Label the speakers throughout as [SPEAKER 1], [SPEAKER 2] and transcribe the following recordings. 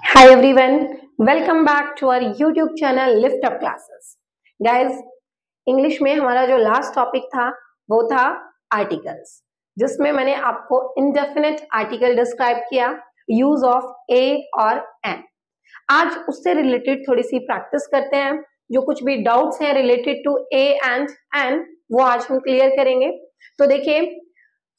[SPEAKER 1] Hi everyone, welcome back to our YouTube channel Lift Up Classes. Guys, English में हमारा जो last topic था वो था आर्टिकल्स, जिसमें मैंने आपको इंडेफिनिट आर्टिकल डिस्क्राइब किया यूज ऑफ ए और एन। आज उससे रिलेटेड थोड़ी सी प्रैक्टिस करते हैं। जो कुछ भी डाउट्स हैं related to a and an वो आज हम क्लियर करेंगे। तो देखिए,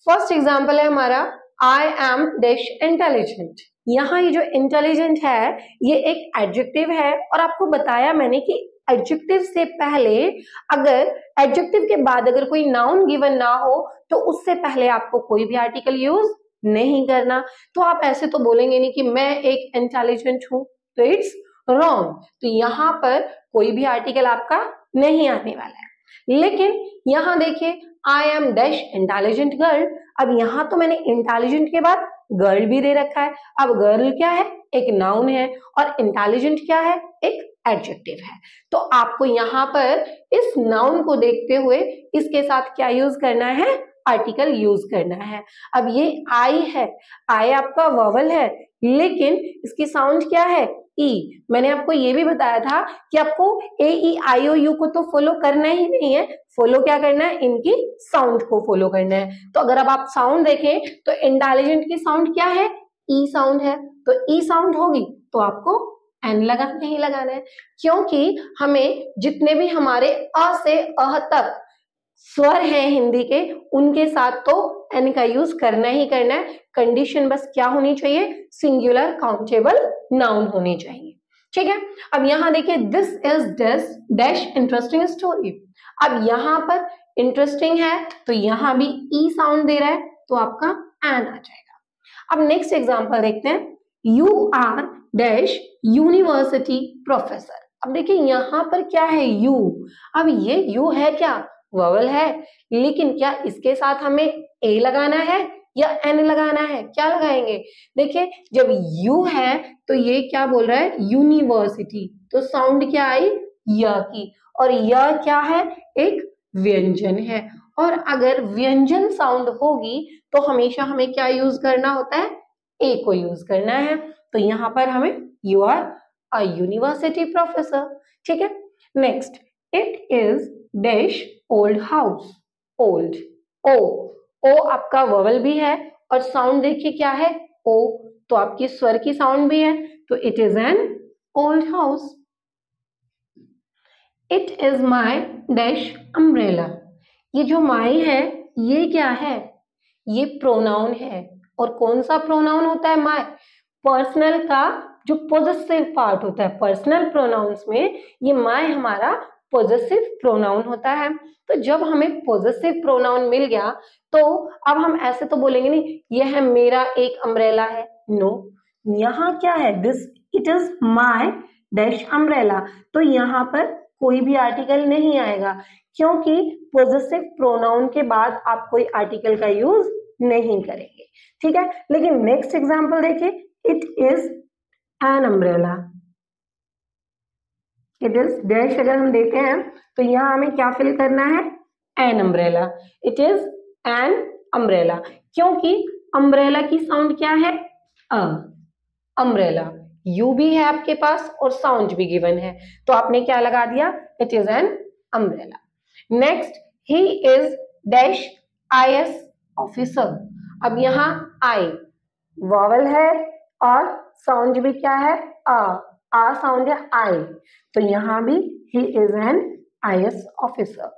[SPEAKER 1] फर्स्ट एग्जाम्पल है हमारा आई एम डैश इंटेलिजेंट। यहाँ ये जो इंटेलिजेंट है ये एक एडजेक्टिव है और आपको बताया मैंने कि एडजेक्टिव से पहले अगर एडजेक्टिव के बाद अगर कोई नाउन गिवन ना हो तो उससे पहले आपको कोई भी आर्टिकल यूज नहीं करना। तो आप ऐसे तो बोलेंगे नहीं कि मैं एक इंटेलिजेंट हूं, तो इट्स रॉन्ग। तो यहाँ पर कोई भी आर्टिकल आपका नहीं आने वाला है। लेकिन यहाँ देखिए, I am dash intelligent girl. अब यहाँ तो मैंने इंटेलिजेंट के बाद गर्ल भी दे रखा है। अब गर्ल क्या है? एक नाउन है और इंटेलिजेंट क्या है? एक एडजेक्टिव है। तो आपको यहाँ पर इस नाउन को देखते हुए इसके साथ क्या यूज करना है? आर्टिकल यूज करना है। अब ये आई है, आई आपका वॉवल है, लेकिन इसकी साउंड क्या है? ई। मैंने आपको ये भी बताया था कि आपको ए ई आई ओ यू को तो फॉलो करना ही नहीं है, फॉलो क्या करना है? इनकी साउंड को फॉलो करना है। तो अगर अब आप साउंड देखें तो इंटेलिजेंट की साउंड क्या है? ई साउंड है। तो ई साउंड होगी तो आपको एन लगाना ही लगाना है, क्योंकि हमें जितने भी हमारे अ से अह तक स्वर हैं हिंदी के उनके साथ तो एन का यूज करना ही करना है। कंडीशन बस क्या होनी चाहिए? सिंगुलर काउंटेबल नाउन होनी चाहिए। ठीक है। अब यहां देखिए, this is dash interesting story. अब यहां पर इंटरेस्टिंग है तो यहां भी ई साउंड दे रहा है तो आपका एन आ जाएगा। अब नेक्स्ट एग्जांपल देखते हैं, you are dash university professor. अब देखिए यहां पर क्या है? यू। अब ये यू है क्या? वॉवल है, लेकिन क्या इसके साथ हमें ए लगाना है या एन लगाना है? क्या लगाएंगे? देखिए, जब यू है तो ये क्या बोल रहा है? यूनिवर्सिटी। तो साउंड क्या आई? य की। और य क्या है? एक व्यंजन है। और अगर व्यंजन साउंड होगी तो हमेशा हमें क्या यूज करना होता है? ए को यूज करना है। तो यहां पर हमें you are a university professor. ठीक है। Next, it is dash old house. Old, O. O आपका वोवल भी है और साउंड देखिए क्या है? ओ। तो आपकी स्वर की साउंड भी है, तो it is an old house. It is my dash umbrella. ये जो माई है ये क्या है? ये प्रोनाउन है। और कौन सा प्रोनाउन होता है माई? पर्सनल का जो पॉजेसिव पार्ट होता है, पर्सनल प्रोनाउंस में ये माई हमारा पॉजेसिव प्रोनाउन होता है। तो जब हमें पॉजेसिव प्रोनाउन मिल गया तो अब हम ऐसे तो बोलेंगे नहीं यह है मेरा एक अम्ब्रेला है। नो, यहाँ क्या है? This it is my dash umbrella. तो यहाँ पर कोई भी आर्टिकल नहीं आएगा, क्योंकि पॉजेसिव प्रोनाउन के बाद आप कोई आर्टिकल का यूज नहीं करेंगे। ठीक है। लेकिन नेक्स्ट एग्जांपल देखिए, it is an umbrella. It is dash अगर हम देते हैं तो यहाँ हमें क्या फिल करना है? An umbrella. It is an umbrella, क्योंकि अम्ब्रेला की साउंड क्या है? अ। अम्ब्रेला, यू भी है आपके पास और साउंड भी गिवन है, तो आपने क्या लगा दिया? It is an umbrella. Next, he is dash IS officer. अब यहाँ आई वॉवल है और साउंड भी क्या है? आ साउंड है आई, तो यहाँ भी he is an IS officer.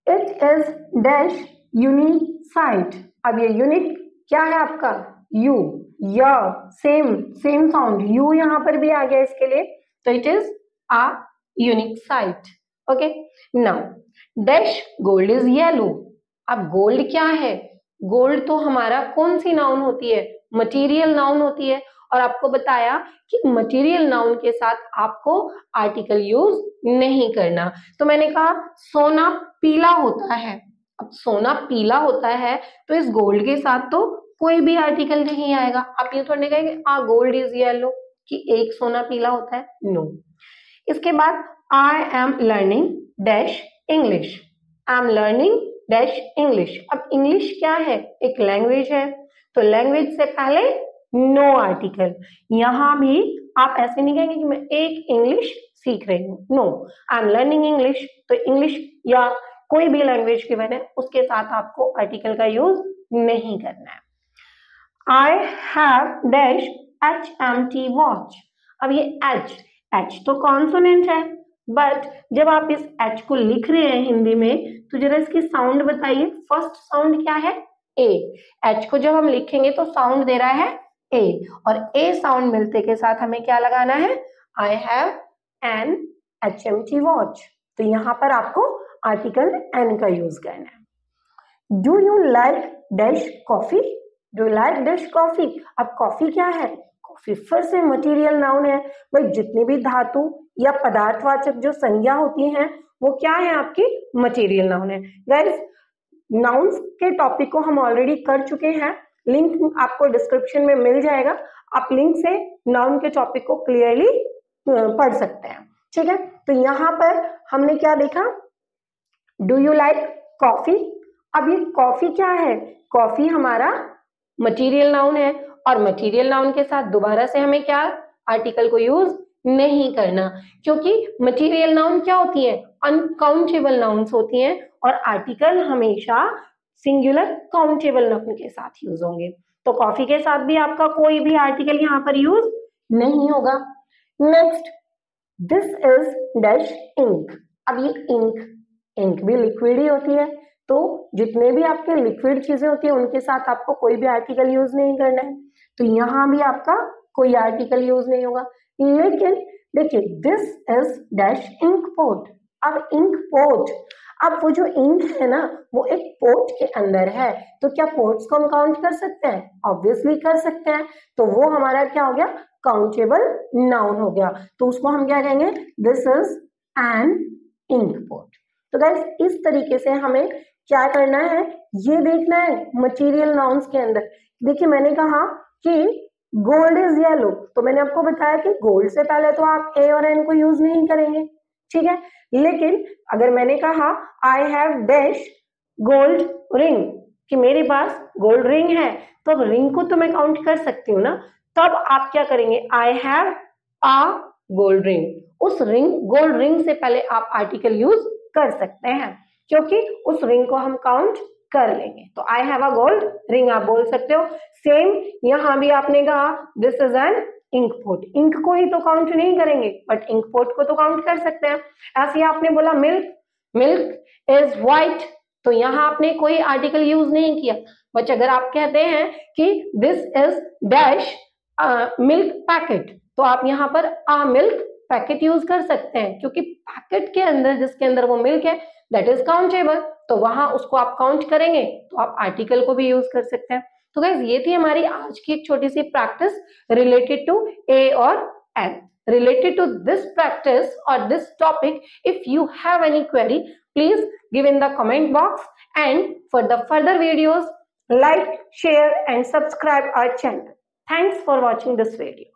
[SPEAKER 1] It is dash unique site. अब ये यूनिक क्या है आपका? यू। या सेम साउंड यू यहाँ पर भी आ गया इसके लिए, तो it is a unique site. Okay. Now dash gold is yellow. अब गोल्ड क्या है? गोल्ड तो हमारा कौन सी नाउन होती है? मटेरियल नाउन होती है। और आपको बताया कि मटेरियल नाउन के साथ आपको आर्टिकल यूज नहीं करना। तो मैंने कहा सोना पीला होता है। अब सोना पीला होता है तो इस गोल्ड के साथ तो कोई भी आर्टिकल नहीं आएगा। आप ये थोड़ी कहेंगे गोल्ड इज येलो कि एक सोना पीला होता है। नो। इसके बाद आई am learning dash English. I am learning dash English. अब इंग्लिश क्या है? एक लैंग्वेज है, तो लैंग्वेज से पहले नो आर्टिकल। यहां भी आप ऐसे नहीं कहेंगे कि मैं एक इंग्लिश सीख रही हूँ, no, I am learning English. तो इंग्लिश या कोई भी लैंग्वेज गिवन है उसके साथ आपको आर्टिकल का यूज नहीं करना है। I have dash HMT watch। अब ये H तो कॉन्सोनेंट है, बट जब आप इस H को लिख रहे हैं हिंदी में तो जरा इसकी साउंड बताइए। फर्स्ट साउंड क्या है? A। H को जब हम लिखेंगे तो साउंड दे रहा है A, और A साउंड मिलते के साथ हमें क्या लगाना है? I have an HMT watch। तो यहां पर आपको आर्टिकल N का यूज करना है। Do you like dash coffee? Do you like dash coffee. अब कॉफी क्या है? कॉफी फिर से मटेरियल नाउन है भाई। जितनी भी धातु या पदार्थवाचक जो संज्ञा होती हैं वो क्या है? आपकी मटेरियल नाउन है। गाइस, नाउन्स के टॉपिक को हम ऑलरेडी कर चुके हैं, लिंक आपको डिस्क्रिप्शन में मिल जाएगा। आप लिंक से नाउन के टॉपिक को क्लियरली पढ़ सकते हैं, ठीक है। तो यहाँ पर हमने क्या देखा? Do you like coffee. अब ये कॉफी क्या है? कॉफी हमारा मटेरियल नाउन है, और मटेरियल नाउन के साथ दोबारा से हमें क्या आर्टिकल को यूज नहीं करना, क्योंकि मटेरियल नाउन क्या होती है? अनकाउंटेबल नाउन्स होती हैं, और आर्टिकल हमेशा सिंगुलर काउंटेबल नाउन के साथ यूज होंगे। तो कॉफी के साथ भी आपका कोई भी आर्टिकल यहाँ पर यूज नहीं होगा। Next, this is dash ink. अब ये इंक भी लिक्विड ही होती है, तो जितने भी आपके लिक्विड चीजें होती है उनके साथ आपको कोई भी आर्टिकल यूज नहीं करना है। तो यहां भी आपका कोई आर्टिकल यूज नहीं होगा। लेकिन देखिए, this is dash ink pot. अब इंक पोट, अब वो जो इंक है ना वो एक पोट के अंदर है, तो क्या पोट्स को हम काउंट कर सकते हैं? ऑब्वियसली कर सकते हैं। तो वो हमारा क्या हो गया? काउंटेबल नाउन हो गया। तो उसको हम क्या कहेंगे? This is an ink pot. तो गाइस, इस तरीके से हमें क्या करना है, ये देखना है मटेरियल नाउन्स के अंदर। देखिए, मैंने कहा कि गोल्ड इज येलो, तो मैंने आपको बताया कि गोल्ड से पहले तो आप ए और एन को यूज नहीं करेंगे, ठीक है। लेकिन अगर मैंने कहा I have dash gold ring, कि मेरे पास गोल्ड रिंग है, तो अब रिंग को तो मैं काउंट कर सकती हूँ ना। तब आप क्या करेंगे? आई हैव अ गोल्ड रिंग। उस रिंग, गोल्ड रिंग से पहले आप आर्टिकल यूज कर सकते हैं, क्योंकि उस रिंग को हम काउंट कर लेंगे। तो I have a gold ring आप बोल सकते हो। सेम यहां भी आपने कहा this is an ink pot. Ink को ही तो काउंट नहीं करेंगे, बट इंक पोट को तो काउंट कर सकते हैं। ऐसे आपने बोला मिल्क इज व्हाइट, तो यहां आपने कोई आर्टिकल यूज नहीं किया। बट अगर आप कहते हैं कि this is dash milk packet, तो आप यहाँ पर आ मिल्क पैकेट यूज कर सकते हैं, क्योंकि पैकेट के अंदर जिसके अंदर वो मिल्क है दैट इज काउंटेबल, तो वहां उसको आप काउंट करेंगे तो आप आर्टिकल को भी यूज कर सकते हैं। तो गाइस, ये थी हमारी आज की एक छोटी सी प्रैक्टिस रिलेटेड टू ए और N. Related to this practice or this topic, if you have any query, please give in the comment box, and for the further videos, like, share and subscribe our channel. Thanks for watching this video.